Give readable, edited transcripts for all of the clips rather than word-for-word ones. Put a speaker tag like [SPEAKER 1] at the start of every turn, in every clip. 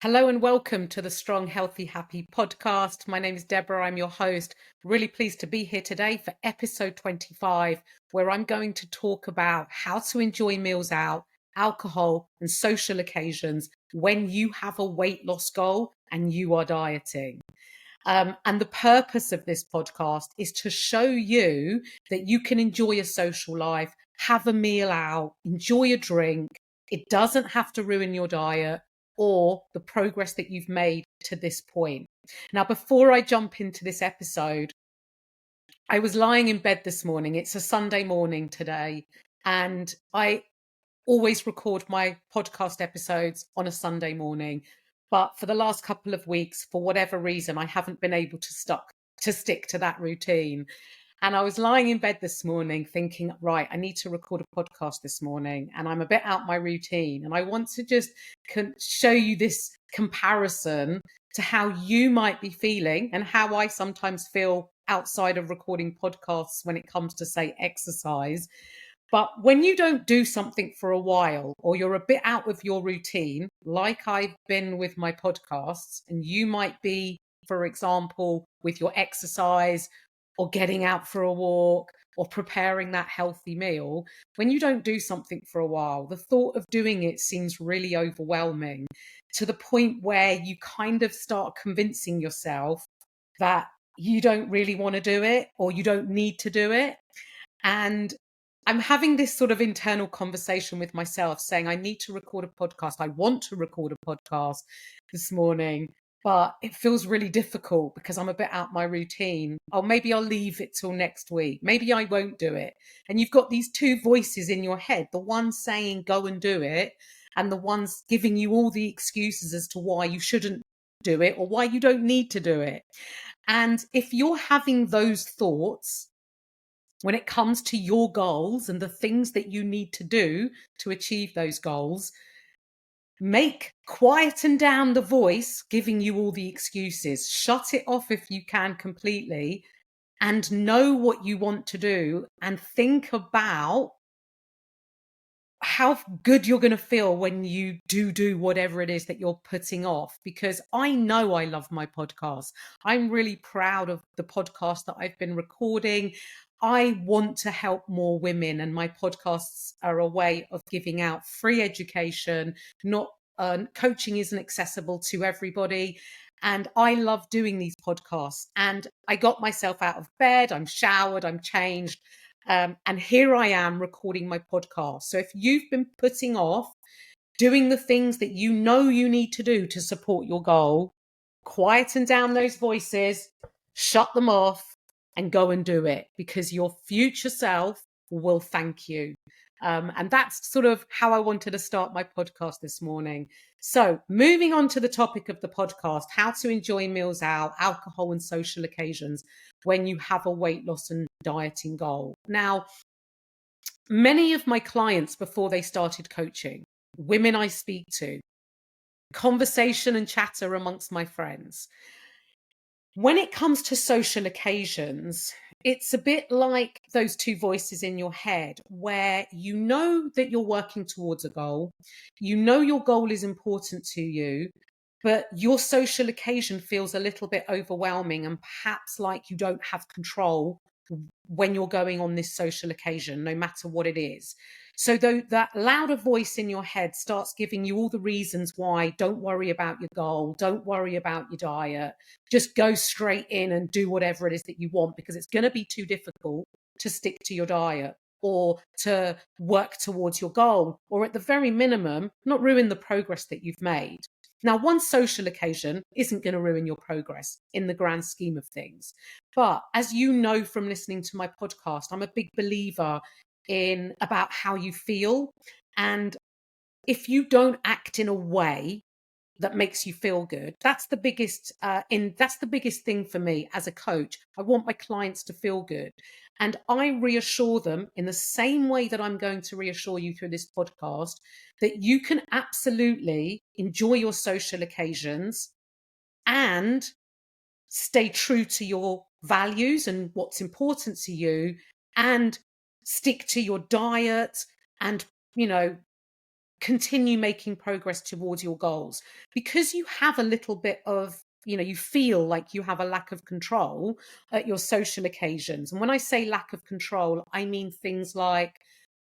[SPEAKER 1] Hello and welcome to the Strong, Healthy, Happy podcast. My name is Debra. I'm your host. Really pleased to be here today for episode 25, where I'm going to talk about how to enjoy meals out, alcohol, and social occasions when you have a weight loss goal and you are dieting. And the purpose of this podcast is to show you that you can enjoy a social life, have a meal out, enjoy a drink. It doesn't have to ruin your diet or the progress that you've made to this point. Now, before I jump into this episode, I was lying in bed this morning. It's a Sunday morning today, and I always record my podcast episodes on a Sunday morning. But for the last couple of weeks, for whatever reason, I haven't been able to stick to that routine. And I was lying in bed this morning thinking, right, I need to record a podcast this morning, and I'm a bit out my routine. And I want to just show you this comparison to how you might be feeling and how I sometimes feel outside of recording podcasts when it comes to, say, exercise. But when you don't do something for a while, or you're a bit out of your routine, like I've been with my podcasts, and you might be, for example, with your exercise or getting out for a walk or preparing that healthy meal, when you don't do something for a while, the thought of doing it seems really overwhelming, to the point where you kind of start convincing yourself that you don't really want to do it or you don't need to do it. And I'm having this sort of internal conversation with myself saying, I need to record a podcast. I want to record a podcast this morning, but it feels really difficult because I'm a bit out my routine. Oh, maybe I'll leave it till next week. Maybe I won't do it. And you've got these two voices in your head, the one saying, go and do it, and the one's giving you all the excuses as to why you shouldn't do it or why you don't need to do it. And if you're having those thoughts, when it comes to your goals and the things that you need to do to achieve those goals, quieten down the voice giving you all the excuses. Shut it off if you can completely, and know what you want to do, and think about how good you're going to feel when you do whatever it is that you're putting off. Because I know I love my podcast. I'm really proud of the podcast that I've been recording. I want to help more women, and my podcasts are a way of giving out free education. Not coaching isn't accessible to everybody. And I love doing these podcasts. And I got myself out of bed, I'm showered, I'm changed. And here I am recording my podcast. So if you've been putting off doing the things that you know you need to do to support your goal, quieten down those voices, shut them off, and go and do it, because your future self will thank you. And that's sort of how I wanted to start my podcast this morning. So moving on to the topic of the podcast, how to enjoy meals out, alcohol and social occasions when you have a weight loss and dieting goal. Now, many of my clients, before they started coaching, women I speak to, conversation and chatter amongst my friends, when it comes to social occasions, it's a bit like those two voices in your head, where you know that you're working towards a goal, you know your goal is important to you, but your social occasion feels a little bit overwhelming and perhaps like you don't have control when you're going on this social occasion, no matter what it is. So though that louder voice in your head starts giving you all the reasons why, don't worry about your goal, don't worry about your diet, just go straight in and do whatever it is that you want, because it's going to be too difficult to stick to your diet or to work towards your goal, or at the very minimum, not ruin the progress that you've made. Now, one social occasion isn't going to ruin your progress in the grand scheme of things. But as you know from listening to my podcast, I'm a big believer in about how you feel. And if you don't act in a way that makes you feel good, that's the biggest thing for me as a coach. I want my clients to feel good, and I reassure them in the same way that I'm going to reassure you through this podcast, that you can absolutely enjoy your social occasions and stay true to your values and what's important to you, and stick to your diet, and, you know, continue making progress towards your goals. Because you have a little bit of, you feel like you have a lack of control at your social occasions. And when I say lack of control, I mean things like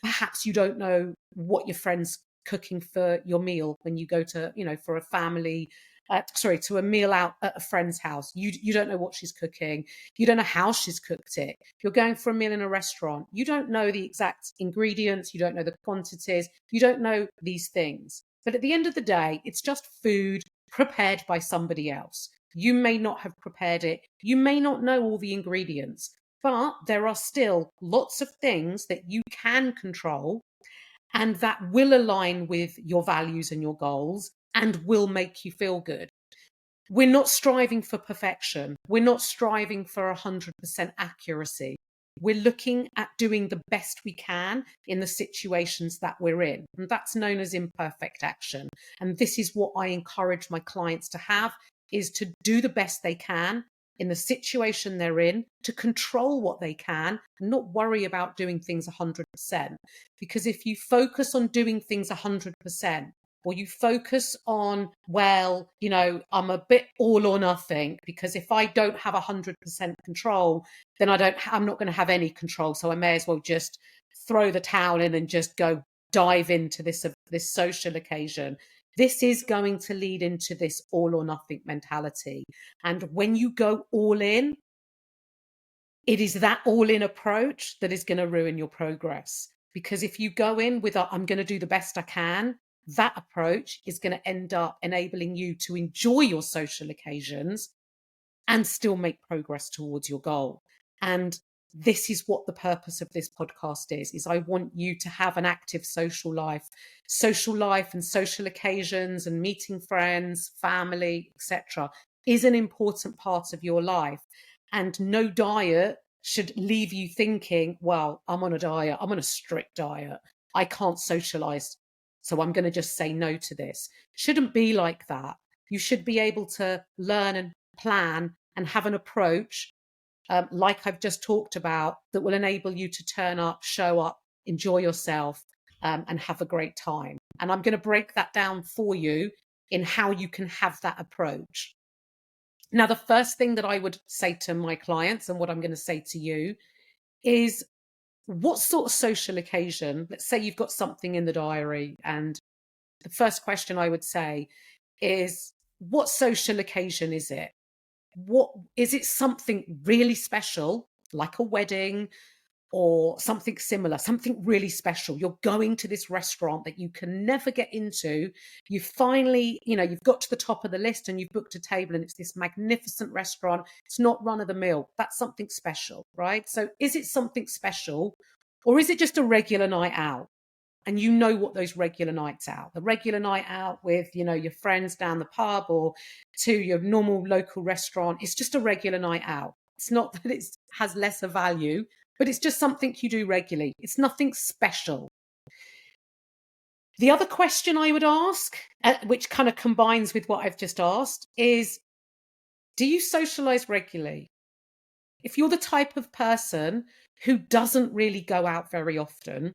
[SPEAKER 1] perhaps you don't know what your friend's cooking for your meal when you go to, for a family, to a meal out at a friend's house. You don't know what she's cooking. You don't know how she's cooked it. You're going for a meal in a restaurant. You don't know the exact ingredients. You don't know the quantities. You don't know these things. But at the end of the day, it's just food prepared by somebody else. You may not have prepared it. You may not know all the ingredients, but there are still lots of things that you can control and that will align with your values and your goals and will make you feel good. We're not striving for perfection. We're not striving for 100% accuracy. We're looking at doing the best we can in the situations that we're in. And that's known as imperfect action. And this is what I encourage my clients to have, is to do the best they can in the situation they're in, to control what they can and not worry about doing things 100%. Because if you focus on doing things 100%, or you focus on, well, I'm a bit all or nothing, because if I don't have 100% control, then I'm not going to have any control. So I may as well just throw the towel in and just go dive into this social occasion. This is going to lead into this all or nothing mentality. And when you go all in, it is that all in approach that is going to ruin your progress. Because if you go in with I'm going to do the best I can, that approach is going to end up enabling you to enjoy your social occasions and still make progress towards your goal. And this is what the purpose of this podcast is I want you to have an active social life and social occasions and meeting friends, family, etc. is an important part of your life. And no diet should leave you thinking, well, I'm on a diet, I'm on a strict diet, I can't socialize, so I'm going to just say no to this. Shouldn't be like that. You should be able to learn and plan and have an approach, like I've just talked about, that will enable you to turn up, show up, enjoy yourself, and have a great time. And I'm going to break that down for you in how you can have that approach. Now, the first thing that I would say to my clients, and what I'm going to say to you, is what sort of social occasion, let's say you've got something in the diary, and the first question I would say is, what social occasion is it? What is it? Something really special, like a wedding or something similar, something really special. You're going to this restaurant that you can never get into. You finally, you've got to the top of the list and you've booked a table and it's this magnificent restaurant. It's not run of the mill. That's something special, right? So is it something special, or is it just a regular night out? And you know what those regular nights out, the regular night out with, your friends down the pub or to your normal local restaurant, it's just a regular night out. It's not that it has lesser value, but it's just something you do regularly. It's nothing special. The other question I would ask, which kind of combines with what I've just asked, is, do you socialize regularly? If you're the type of person who doesn't really go out very often,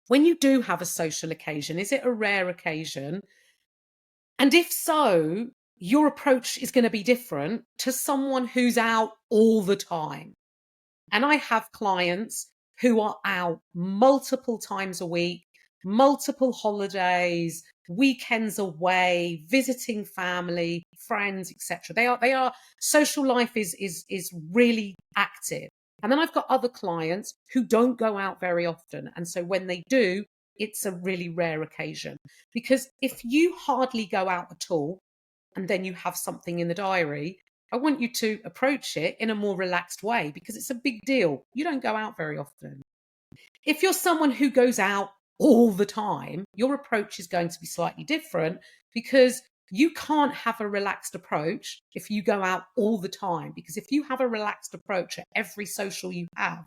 [SPEAKER 1] when you do have a social occasion, is it a rare occasion? And if so, your approach is going to be different to someone who's out all the time. And I have clients who are out multiple times a week, multiple holidays, weekends away, visiting family, friends, etc. They are social life is really active. And then I've got other clients who don't go out very often. And so when they do, it's a really rare occasion. Because if you hardly go out at all, and then you have something in the diary, I want you to approach it in a more relaxed way, because it's a big deal. You don't go out very often. If you're someone who goes out all the time, your approach is going to be slightly different, because you can't have a relaxed approach if you go out all the time. Because if you have a relaxed approach at every social you have,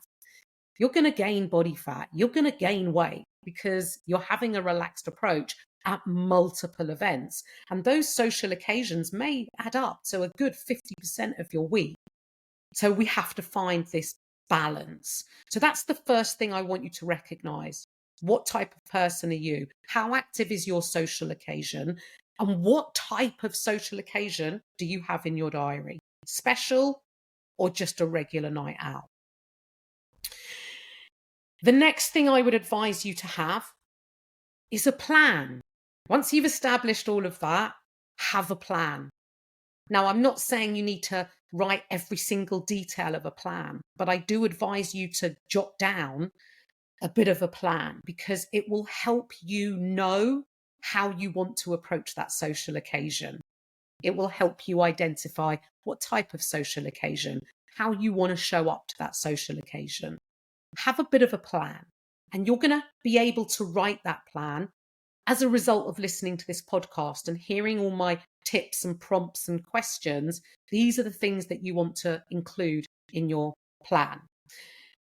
[SPEAKER 1] you're going to gain body fat, you're going to gain weight, because you're having a relaxed approach at multiple events. And those social occasions may add up to a good 50% of your week. So we have to find this balance. So that's the first thing I want you to recognize. What type of person are you? How active is your social occasion? And what type of social occasion do you have in your diary? Special or just a regular night out? The next thing I would advise you to have is a plan. Once you've established all of that, have a plan. Now, I'm not saying you need to write every single detail of a plan, but I do advise you to jot down a bit of a plan because it will help you know how you want to approach that social occasion. It will help you identify what type of social occasion, how you want to show up to that social occasion. Have a bit of a plan, and you're going to be able to write that plan as a result of listening to this podcast and hearing all my tips and prompts and questions. These are the things that you want to include in your plan.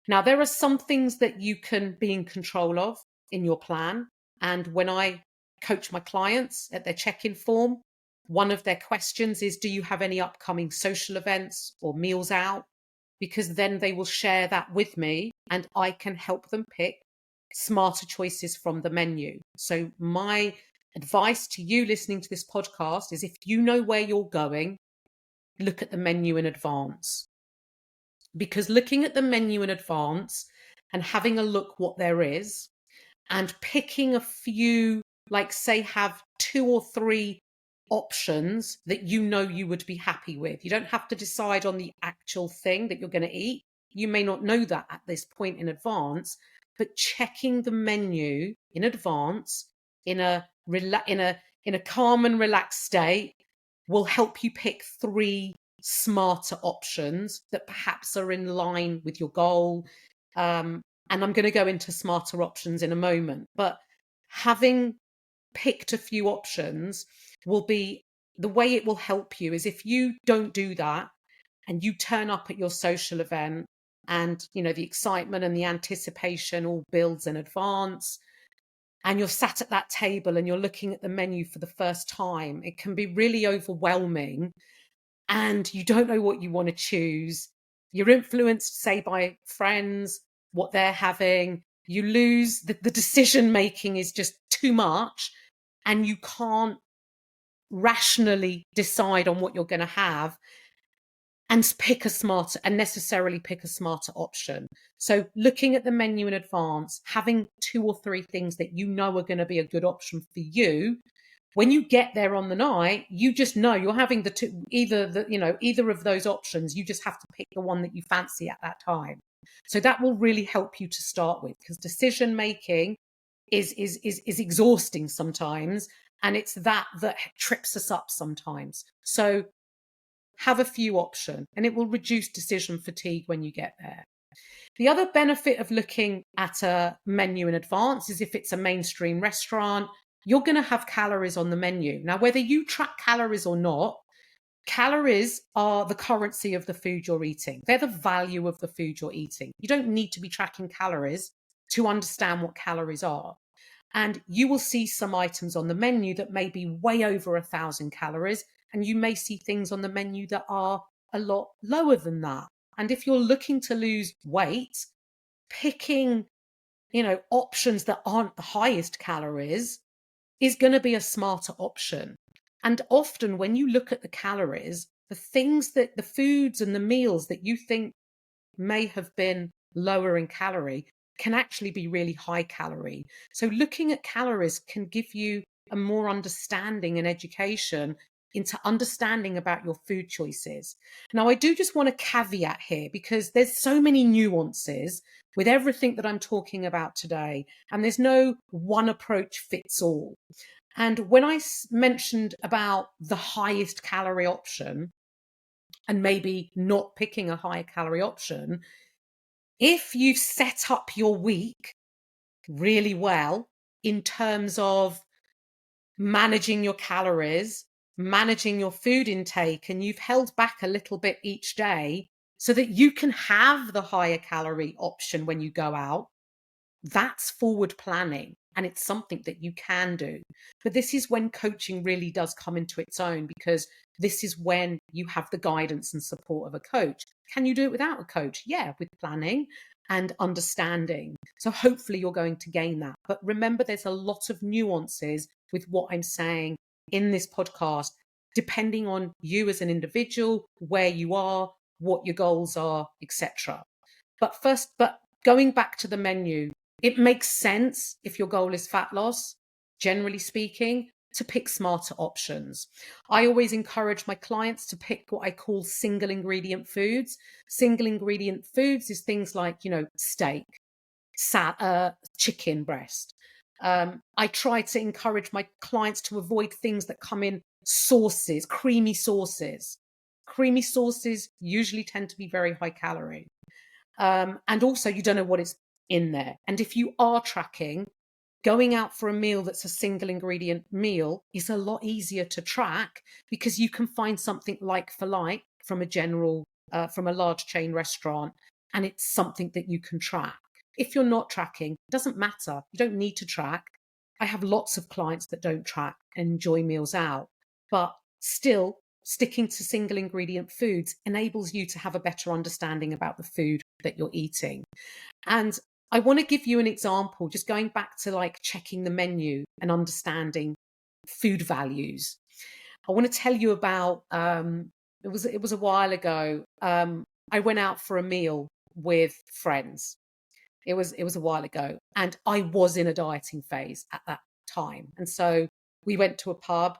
[SPEAKER 1] Now, there are some things that you can be in control of in your plan. And when I coach my clients at their check-in form, one of their questions is, do you have any upcoming social events or meals out? Because then they will share that with me and I can help them pick smarter choices from the menu. So my advice to you listening to this podcast is, if you know where you're going, look at the menu in advance. Because looking at the menu in advance and having a look what there is and picking a few, like say have 2 or 3 options that you know you would be happy with. You don't have to decide on the actual thing that you're going to eat. You may not know that at this point in advance, but checking the menu in advance in a calm and relaxed state will help you pick 3 smarter options that perhaps are in line with your goal. And I'm going to go into smarter options in a moment, but having picked a few options will be the way it will help you. Is if you don't do that and you turn up at your social event and the excitement and the anticipation all builds in advance, and you're sat at that table and you're looking at the menu for the first time, it can be really overwhelming and you don't know what you want to choose. You're influenced, say, by friends, what they're having. You lose the decision making is just too much, and you can't rationally decide on what you're going to have and necessarily pick a smarter option. So looking at the menu in advance, having 2 or 3 things that you know are going to be a good option for you. When you get there on the night, you just know you're having either of those options. You just have to pick the one that you fancy at that time. So that will really help you to start with, because decision making is exhausting sometimes, and it's that trips us up sometimes. So have a few options, and it will reduce decision fatigue when you get there. The other benefit of looking at a menu in advance is if it's a mainstream restaurant, you're going to have calories on the menu. Now, whether you track calories or not, calories are the currency of the food you're eating. They're the value of the food you're eating. You don't need to be tracking calories to understand what calories are. And you will see some items on the menu that may be way over 1,000 calories, and you may see things on the menu that are a lot lower than that. And if you're looking to lose weight, picking, options that aren't the highest calories is going to be a smarter option. And often when you look at the calories, the foods and the meals that you think may have been lower in calorie can actually be really high calorie. So looking at calories can give you a more understanding and education into understanding about your food choices. Now, I do just want to caveat here, because there's so many nuances with everything that I'm talking about today, and there's no one approach fits all. And when I mentioned about the highest calorie option and maybe not picking a higher calorie option, if you've set up your week really well in terms of managing your calories, managing your food intake, and you've held back a little bit each day so that you can have the higher calorie option when you go out, that's forward planning, and it's something that you can do. But this is when coaching really does come into its own, because this is when you have the guidance and support of a coach. Can you do it without a coach? Yeah, with planning and understanding. So hopefully you're going to gain that. But remember, there's a lot of nuances with what I'm saying in this podcast, depending on you as an individual, where you are, what your goals are, etc. But going back to the menu, it makes sense if your goal is fat loss, generally speaking, to pick smarter options. I always encourage my clients to pick what I call single ingredient foods. Single ingredient foods is things like, steak, chicken breast. I try to encourage my clients to avoid things that come in sauces, creamy sauces. Creamy sauces usually tend to be very high calorie. And also, you don't know what is in there. And if you are tracking, going out for a meal that's a single ingredient meal is a lot easier to track because you can find something like for like from from a large chain restaurant, and it's something that you can track. If you're not tracking, it doesn't matter. You don't need to track. I have lots of clients that don't track and enjoy meals out, but still sticking to single ingredient foods enables you to have a better understanding about the food that you're eating. And I want to give you an example, just going back to like checking the menu and understanding food values. I want to tell you about it was a while ago. I went out for a meal with friends. It was a while ago, and I was in a dieting phase at that time. And so we went to a pub.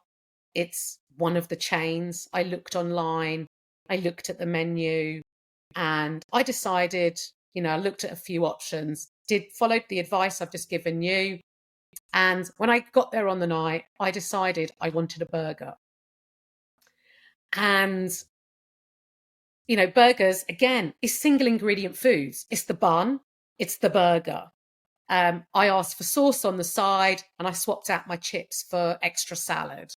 [SPEAKER 1] It's one of the chains. I looked online, I looked at the menu, and I decided, I looked at a few options, followed the advice I've just given you. And when I got there on the night, I decided I wanted a burger. And, burgers, again, is single ingredient foods. It's the bun, it's the burger. I asked for sauce on the side and I swapped out my chips for extra salad.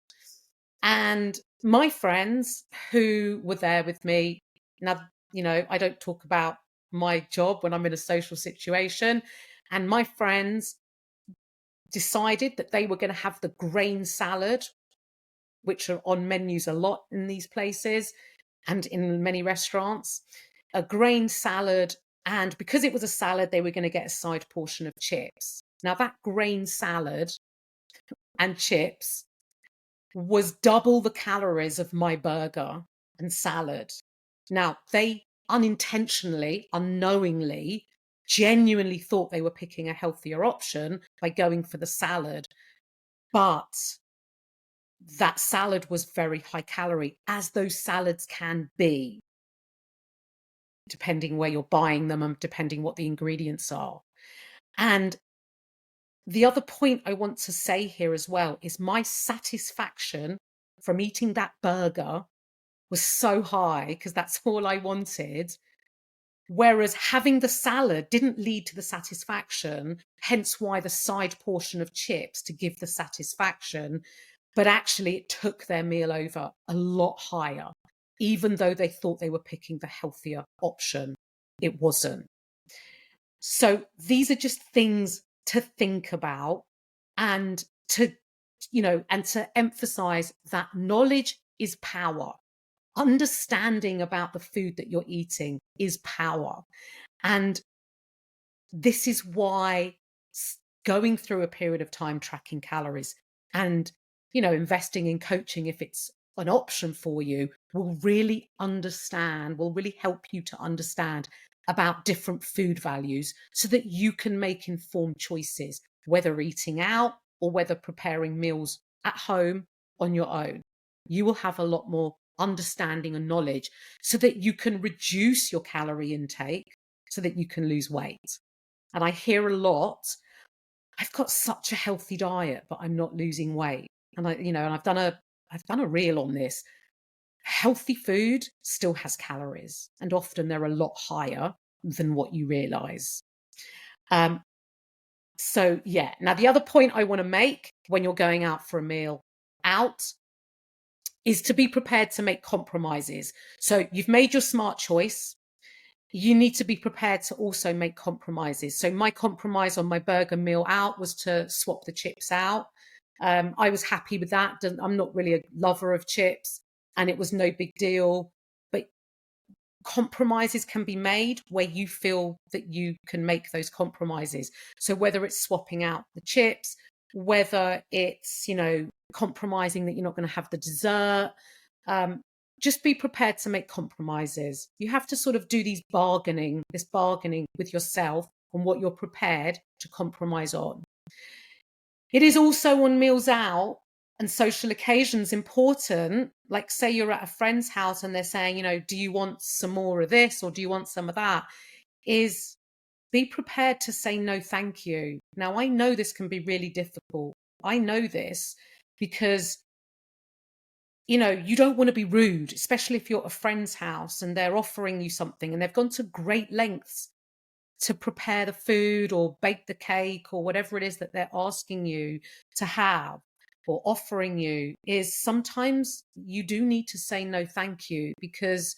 [SPEAKER 1] And my friends who were there with me, now, I don't talk about my job when I'm in a social situation. And my friends decided that they were going to have the grain salad, which are on menus a lot in these places and in many restaurants, a grain salad. And because it was a salad, they were going to get a side portion of chips. Now, that grain salad and chips was double the calories of my burger and salad. Now, they unintentionally, unknowingly, genuinely thought they were picking a healthier option by going for the salad. But that salad was very high calorie, as those salads can be, depending where you're buying them and depending what the ingredients are. And the other point I want to say here as well is my satisfaction from eating that burger was so high because that's all I wanted. Whereas having the salad didn't lead to the satisfaction, hence why the side portion of chips to give the satisfaction, but actually it took their meal over a lot higher, even though they thought they were picking the healthier option. It wasn't. So these are just things to think about and to emphasize that knowledge is power. Understanding about the food that you're eating is power. And this is why going through a period of time tracking calories and, investing in coaching, if it's an option for you, will really help you to understand about different food values so that you can make informed choices, whether eating out or whether preparing meals at home on your own. You will have a lot more understanding and knowledge so that you can reduce your calorie intake so that you can lose weight. And I hear a lot, I've got such a healthy diet, but I'm not losing weight. And I've done a reel on this. Healthy food still has calories, and often they're a lot higher than what you realize. So yeah. Now, the other point I want to make when you're going out for a meal out is to be prepared to make compromises. So you've made your smart choice. You need to be prepared to also make compromises. So my compromise on my burger meal out was to swap the chips out. I was happy with that. I'm not really a lover of chips, and it was no big deal. But compromises can be made where you feel that you can make those compromises. So whether it's swapping out the chips, whether it's, compromising that you're not going to have the dessert, just be prepared to make compromises. You have to sort of do this bargaining with yourself on what you're prepared to compromise on. It is also on meals out and social occasions important. Like, say you're at a friend's house and they're saying, do you want some more of this or do you want some of that? Is be prepared to say no, thank you. Now, I know this can be really difficult. I know this because, you don't want to be rude, especially if you're at a friend's house and they're offering you something and they've gone to great lengths to prepare the food or bake the cake or whatever it is that they're asking you to have or offering you. Is sometimes you do need to say no, thank you, because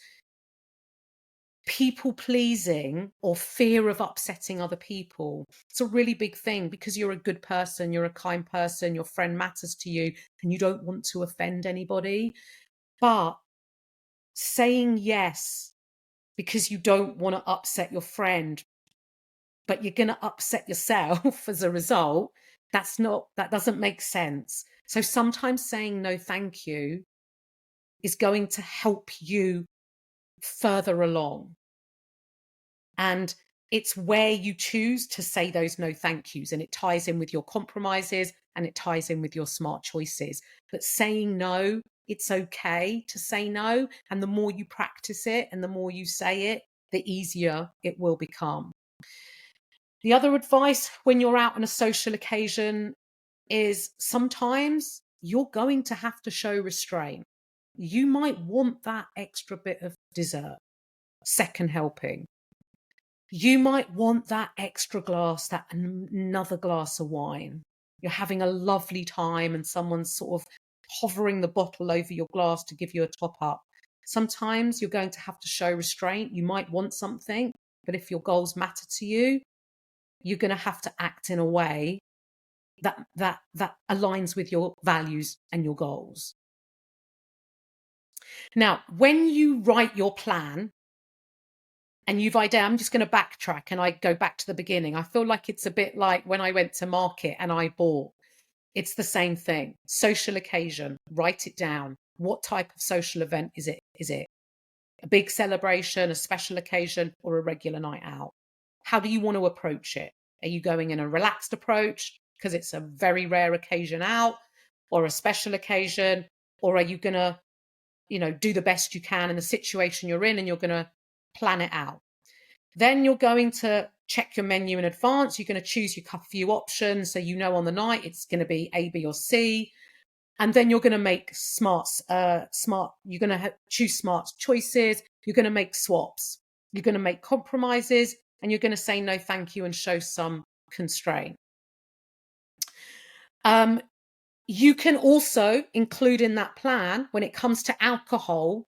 [SPEAKER 1] people pleasing or fear of upsetting other people, it's a really big thing, because you're a good person, you're a kind person, your friend matters to you and you don't want to offend anybody. But saying yes because you don't want to upset your friend, but you're going to upset yourself as a result, that doesn't make sense. So sometimes saying no, thank you is going to help you further along. And it's where you choose to say those no thank yous, and it ties in with your compromises and it ties in with your smart choices. But saying no, it's okay to say no. And the more you practice it and the more you say it, the easier it will become. The other advice when you're out on a social occasion is sometimes you're going to have to show restraint. You might want that extra bit of dessert, second helping. You might want that extra glass, that another glass of wine. You're having a lovely time and someone's sort of hovering the bottle over your glass to give you a top up. Sometimes you're going to have to show restraint. You might want something, but if your goals matter to you, you're going to have to act in a way that aligns with your values and your goals. Now, when you write your plan and I'm just going to backtrack and I go back to the beginning. I feel like it's a bit like when I went to market and I bought. It's the same thing. Social occasion, write it down. What type of social event is it? Is it a big celebration, a special occasion, or a regular night out? How do you want to approach it? Are you going in a relaxed approach because it's a very rare occasion out, or a special occasion? Or are you going to, do the best you can in the situation you're in and you're going to plan it out? Then you're going to check your menu in advance. You're going to choose your few options. So on the night it's going to be A, B, or C. And then you're going to make you're going to choose smart choices. You're going to make swaps. You're going to make compromises, and you're going to say no, thank you, and show some constraint. You can also include in that plan, when it comes to alcohol,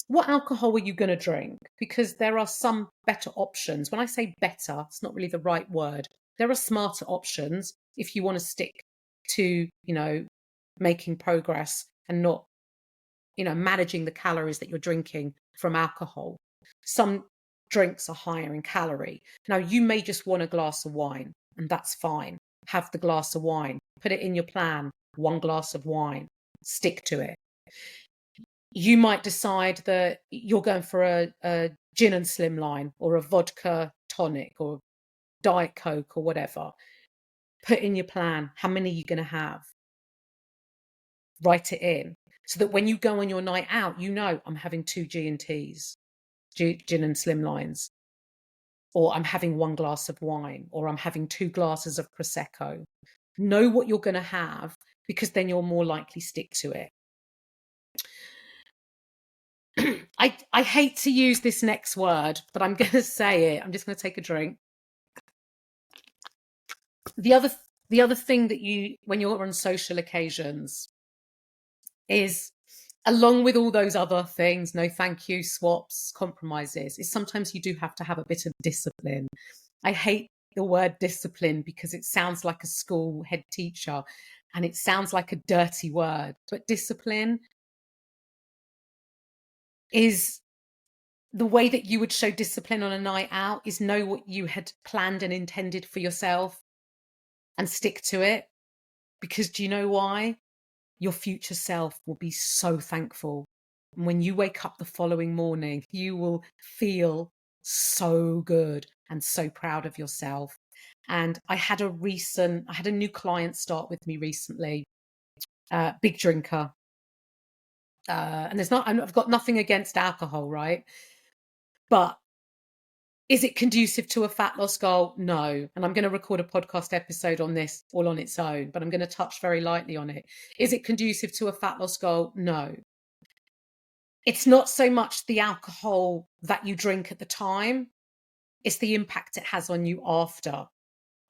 [SPEAKER 1] what alcohol are you going to drink? Because there are some better options. When I say better, it's not really the right word. There are smarter options if you want to stick to, making progress and not, managing the calories that you're drinking from alcohol. Some drinks are higher in calorie. Now, you may just want a glass of wine, and that's fine. Have the glass of wine. Put it in your plan. 1 glass of wine. Stick to it. You might decide that you're going for a gin and slimline or a vodka tonic or Diet Coke or whatever. Put in your plan how many you're going to have. Write it in so that when you go on your night out, I'm having 2 G&Ts, gin and slimlines, or I'm having 1 glass of wine, or I'm having 2 glasses of Prosecco. Know what you're going to have, because then you're more likely stick to it. I hate to use this next word, but I'm going to say it. I'm just going to take a drink. The other thing that when you're on social occasions, is, along with all those other things, no thank you, swaps, compromises, is sometimes you do have to have a bit of discipline. I hate the word discipline because it sounds like a school head teacher and it sounds like a dirty word. But discipline is the way that you would show discipline on a night out is know what you had planned and intended for yourself and stick to it. Because do you know why? Your future self will be so thankful. And when you wake up the following morning, you will feel so good and so proud of yourself. And I had a new client start with me recently, big drinker. And I've got nothing against alcohol, right? But is it conducive to a fat loss goal? No. And I'm going to record a podcast episode on this all on its own, but I'm going to touch very lightly on it. Is it conducive to a fat loss goal? No. It's not so much the alcohol that you drink at the time, it's the impact it has on you after.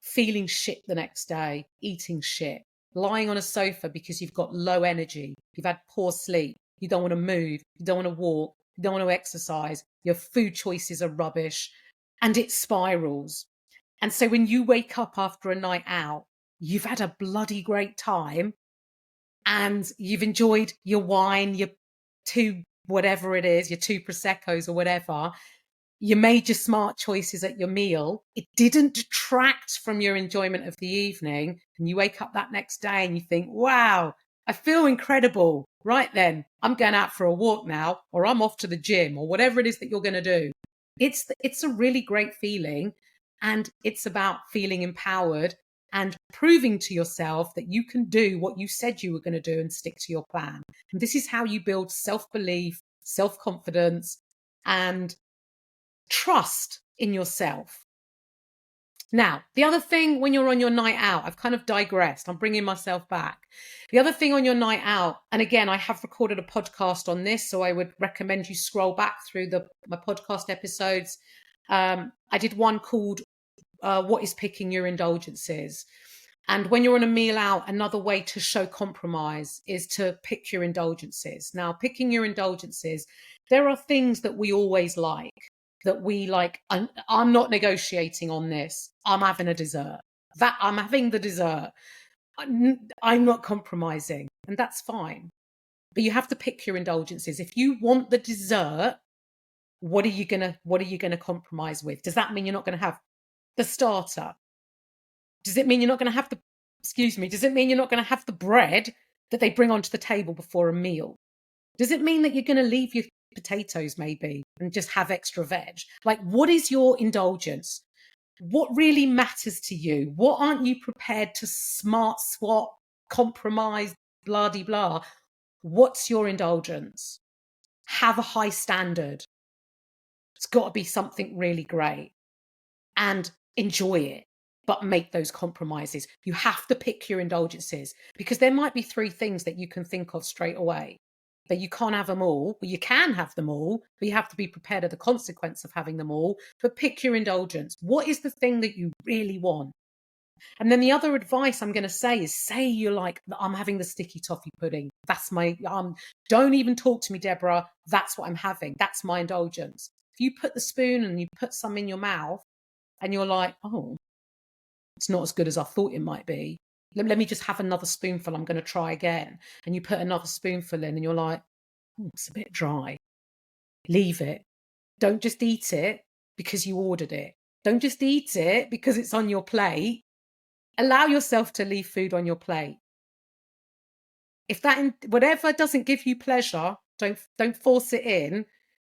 [SPEAKER 1] Feeling shit the next day, eating shit, lying on a sofa because you've got low energy, you've had poor sleep, you don't want to move, you don't want to walk, you don't want to exercise, your food choices are rubbish, and it spirals. And so when you wake up after a night out, you've had a bloody great time and you've enjoyed your wine, your two, whatever it is, your two Prosecco's or whatever. You made your smart choices at your meal. It didn't detract from your enjoyment of the evening. And you wake up that next day and you think, wow, I feel incredible. Right then, I'm going out for a walk now, or I'm off to the gym, or whatever it is that you're going to do. It's a really great feeling. And it's about feeling empowered and proving to yourself that you can do what you said you were going to do and stick to your plan. And this is how you build self-belief, self-confidence, and trust in yourself. Now, the other thing when you're on your night out, I've kind of digressed. I'm bringing myself back. The other thing on your night out, and again, I have recorded a podcast on this, so I would recommend you scroll back through my podcast episodes. I did one called What is Picking Your Indulgences? And when you're on a meal out, another way to show compromise is to pick your indulgences. Now, picking your indulgences, there are things that we always like, that we like. I'm not negotiating on this. I'm having a dessert. I'm having the dessert. I'm not compromising, and that's fine. But you have to pick your indulgences. If you want the dessert, what are you gonna compromise with? Does that mean you're not going to have the starter? Does it mean you're not going to have does it mean you're not going to have the bread that they bring onto the table before a meal? Does it mean that you're going to leave your potatoes maybe and just have extra veg? Like, what is your indulgence? What really matters to you? What aren't you prepared to smart swap, compromise, blah, de blah? What's your indulgence? Have a high standard. It's got to be something really great and enjoy it, but make those compromises. You have to pick your indulgences because there might be 3 things that you can think of straight away. That you can't have them all, but you can have them all, but you have to be prepared of the consequence of having them all. But pick your indulgence. What is the thing that you really want? And then the other advice I'm going to say is, say you're like, I'm having the sticky toffee pudding. That's my, don't even talk to me, Deborah. That's what I'm having. That's my indulgence. If you put the spoon and you put some in your mouth and you're like, oh, it's not as good as I thought it might be. Let me just have another spoonful. I'm going to try again. And you put another spoonful in and you're like, oh, it's a bit dry. Leave it. Don't just eat it because you ordered it. Don't just eat it because it's on your plate. Allow yourself to leave food on your plate. If whatever doesn't give you pleasure, don't force it in.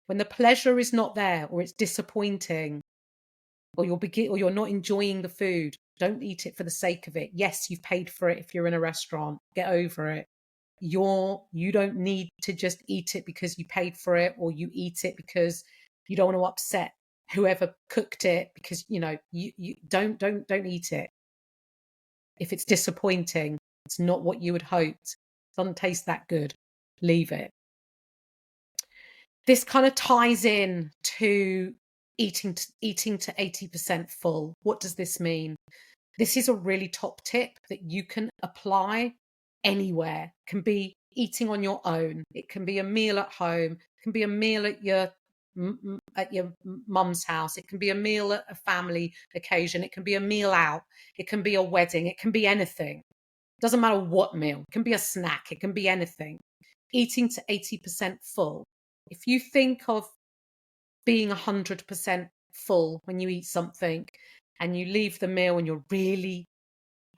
[SPEAKER 1] When the pleasure is not there, or it's disappointing, or you're not enjoying the food, don't eat it for the sake of it. Yes, you've paid for it if you're in a restaurant. Get over it. You don't need to just eat it because you paid for it, or you eat it because you don't want to upset whoever cooked it, because you don't eat it. If it's disappointing, it's not what you had hoped, it doesn't taste that good, leave it. This kind of ties in to eating to 80% full. What does this mean? This is a really top tip that you can apply anywhere. It can be eating on your own. It can be a meal at home. It can be a meal at your mum's house. It can be a meal at a family occasion. It can be a meal out. It can be a wedding. It can be anything. It doesn't matter what meal. It can be a snack. It can be anything. Eating to 80% full. If you think of being 100% full when you eat something and you leave the meal and you're really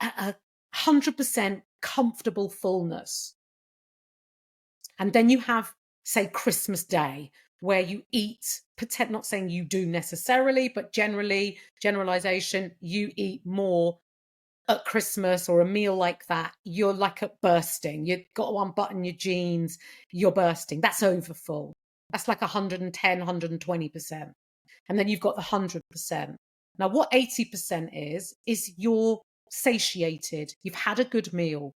[SPEAKER 1] at a 100% comfortable fullness. And then you have, say, Christmas Day, where you eat, pretend, not saying you do necessarily, but generally, generalization, you eat more at Christmas or a meal like that. You're like at bursting. You've got to unbutton your jeans, you're bursting. That's overfull. That's like 110, 120%. And then you've got the 100%. Now, what 80% is you're satiated. You've had a good meal.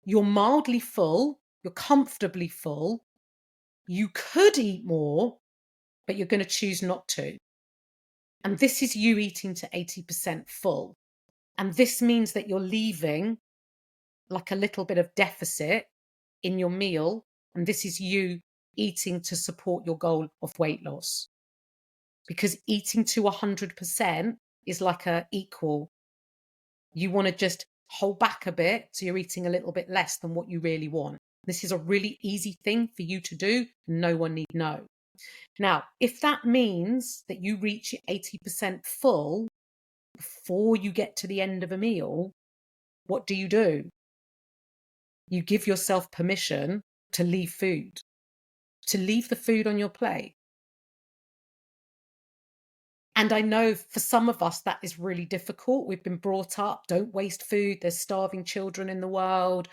[SPEAKER 1] You're mildly full. You're comfortably full. You could eat more, but you're going to choose not to. And this is you eating to 80% full. And this means that you're leaving like a little bit of deficit in your meal. And this is you eating to support your goal of weight loss. Because eating to 100% is like a equal. You want to just hold back a bit, so you're eating a little bit less than what you really want. This is a really easy thing for you to do. No one need know. Now, if that means that you reach your 80% full before you get to the end of a meal, what do? You give yourself permission to leave food, to leave the food on your plate. And I know for some of us that is really difficult. We've been brought up, don't waste food. There's starving children in the world.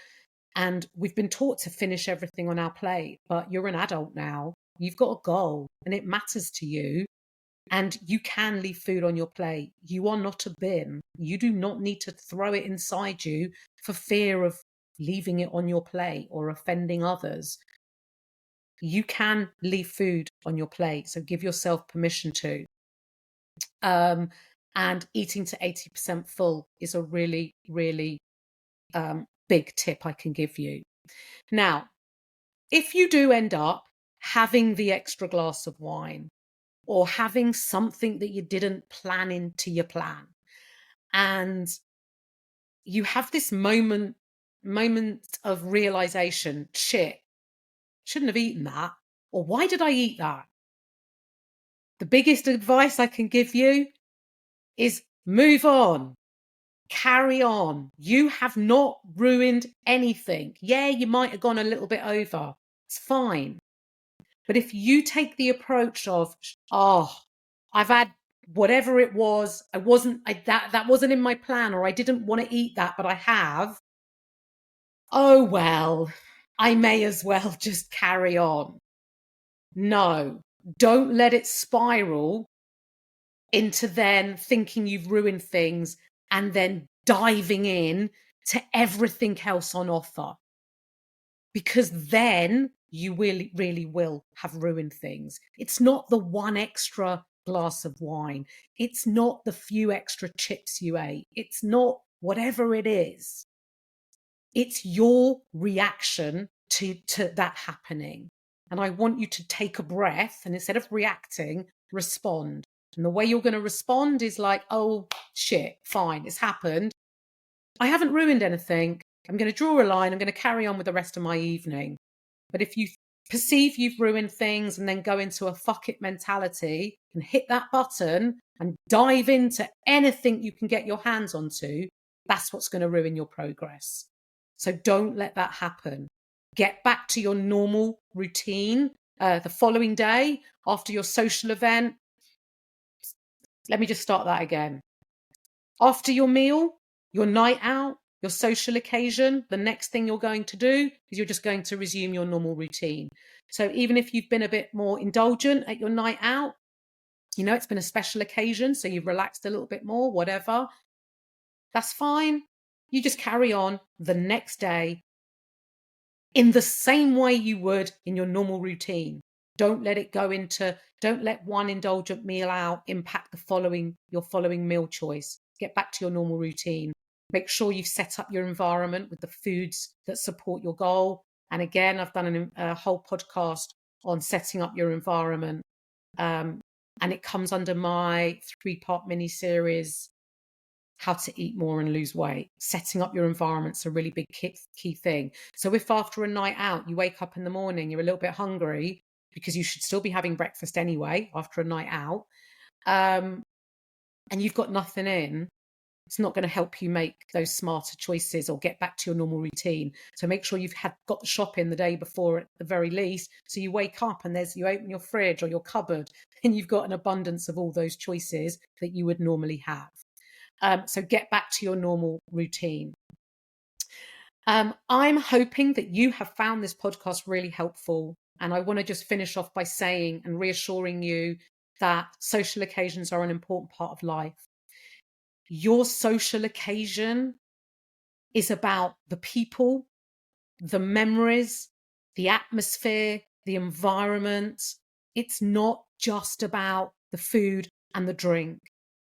[SPEAKER 1] And we've been taught to finish everything on our plate. But you're an adult now. You've got a goal and it matters to you. And you can leave food on your plate. You are not a bin. You do not need to throw it inside you for fear of leaving it on your plate or offending others. You can leave food on your plate. So give yourself permission to. And eating to 80% full is a really, really big tip I can give you. Now, if you do end up having the extra glass of wine or having something that you didn't plan into your plan, and you have this moment of realization, shit, shouldn't have eaten that, or why did I eat that? The biggest advice I can give you is move on. Carry on. You have not ruined anything. Yeah, you might have gone a little bit over. It's fine. But if you take the approach of, I've had whatever it was, that wasn't in my plan, or I didn't want to eat that, but I have. Oh, well, I may as well just carry on. No, don't let it spiral into then thinking you've ruined things and then diving in to everything else on offer. Because then you really will have ruined things. It's not the one extra glass of wine. It's not the few extra chips you ate. It's not whatever it is. It's your reaction to that happening. And I want you to take a breath and instead of reacting, respond. And the way you're going to respond is like, oh, shit, fine, it's happened. I haven't ruined anything. I'm going to draw a line. I'm going to carry on with the rest of my evening. But if you perceive you've ruined things and then go into a fuck it mentality and hit that button and dive into anything you can get your hands onto, that's what's going to ruin your progress. So don't let that happen. Get back to your normal routine the following day after your social event. Let me just start that again. After your meal, your night out, your social occasion, the next thing you're going to do is you're just going to resume your normal routine. So even if you've been a bit more indulgent at your night out, it's been a special occasion, so you've relaxed a little bit more, whatever, that's fine. You just carry on the next day in the same way you would in your normal routine. Don't let one indulgent meal out impact your following meal choice. Get back to your normal routine. Make sure you've set up your environment with the foods that support your goal. And again, I've done a whole podcast on setting up your environment. And it comes under my 3-part mini series, How to Eat More and Lose Weight. Setting up your environment's a really big key thing. So if after a night out, you wake up in the morning, you're a little bit hungry, because you should still be having breakfast anyway after a night out, and you've got nothing in, it's not going to help you make those smarter choices or get back to your normal routine. So make sure you've got the shopping the day before at the very least. So you wake up and you open your fridge or your cupboard and you've got an abundance of all those choices that you would normally have. So get back to your normal routine. I'm hoping that you have found this podcast really helpful. And I want to just finish off by saying and reassuring you that social occasions are an important part of life. Your social occasion is about the people, the memories, the atmosphere, the environment. It's not just about the food and the drink.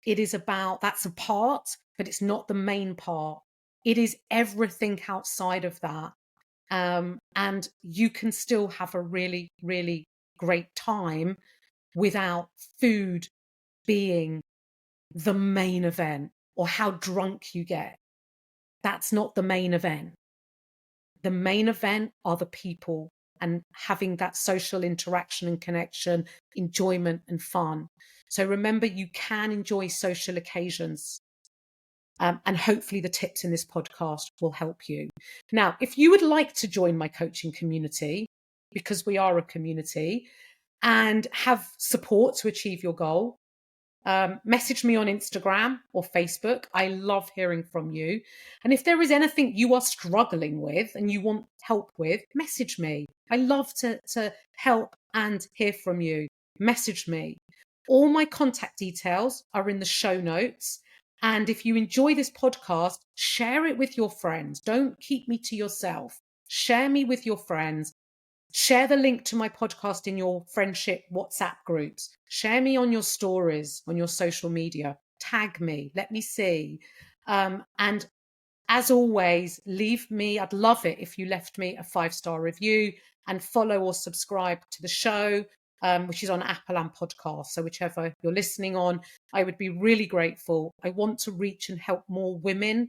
[SPEAKER 1] It is about, that's a part, but it's not the main part. It is everything outside of that. And you can still have a really, really great time without food being the main event or how drunk you get. That's not the main event. The main event are the people and having that social interaction and connection, enjoyment and fun. So remember, you can enjoy social occasions. And hopefully the tips in this podcast will help you. Now, if you would like to join my coaching community, because we are a community, and have support to achieve your goal, message me on Instagram or Facebook. I love hearing from you. And if there is anything you are struggling with and you want help with, message me. I love to help and hear from you. Message me. All my contact details are in the show notes. And if you enjoy this podcast, share it with your friends. Don't keep me to yourself. Share me with your friends. Share the link to my podcast in your friendship WhatsApp groups. Share me on your stories, on your social media. Tag me. Let me see. And as always, I'd love it if you left me a 5-star review and follow or subscribe to the show, which is on Apple and Podcasts. So whichever you're listening on, I would be really grateful. I want to reach and help more women,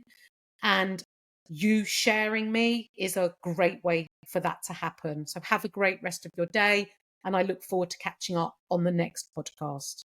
[SPEAKER 1] and you sharing me is a great way for that to happen. So have a great rest of your day, and I look forward to catching up on the next podcast.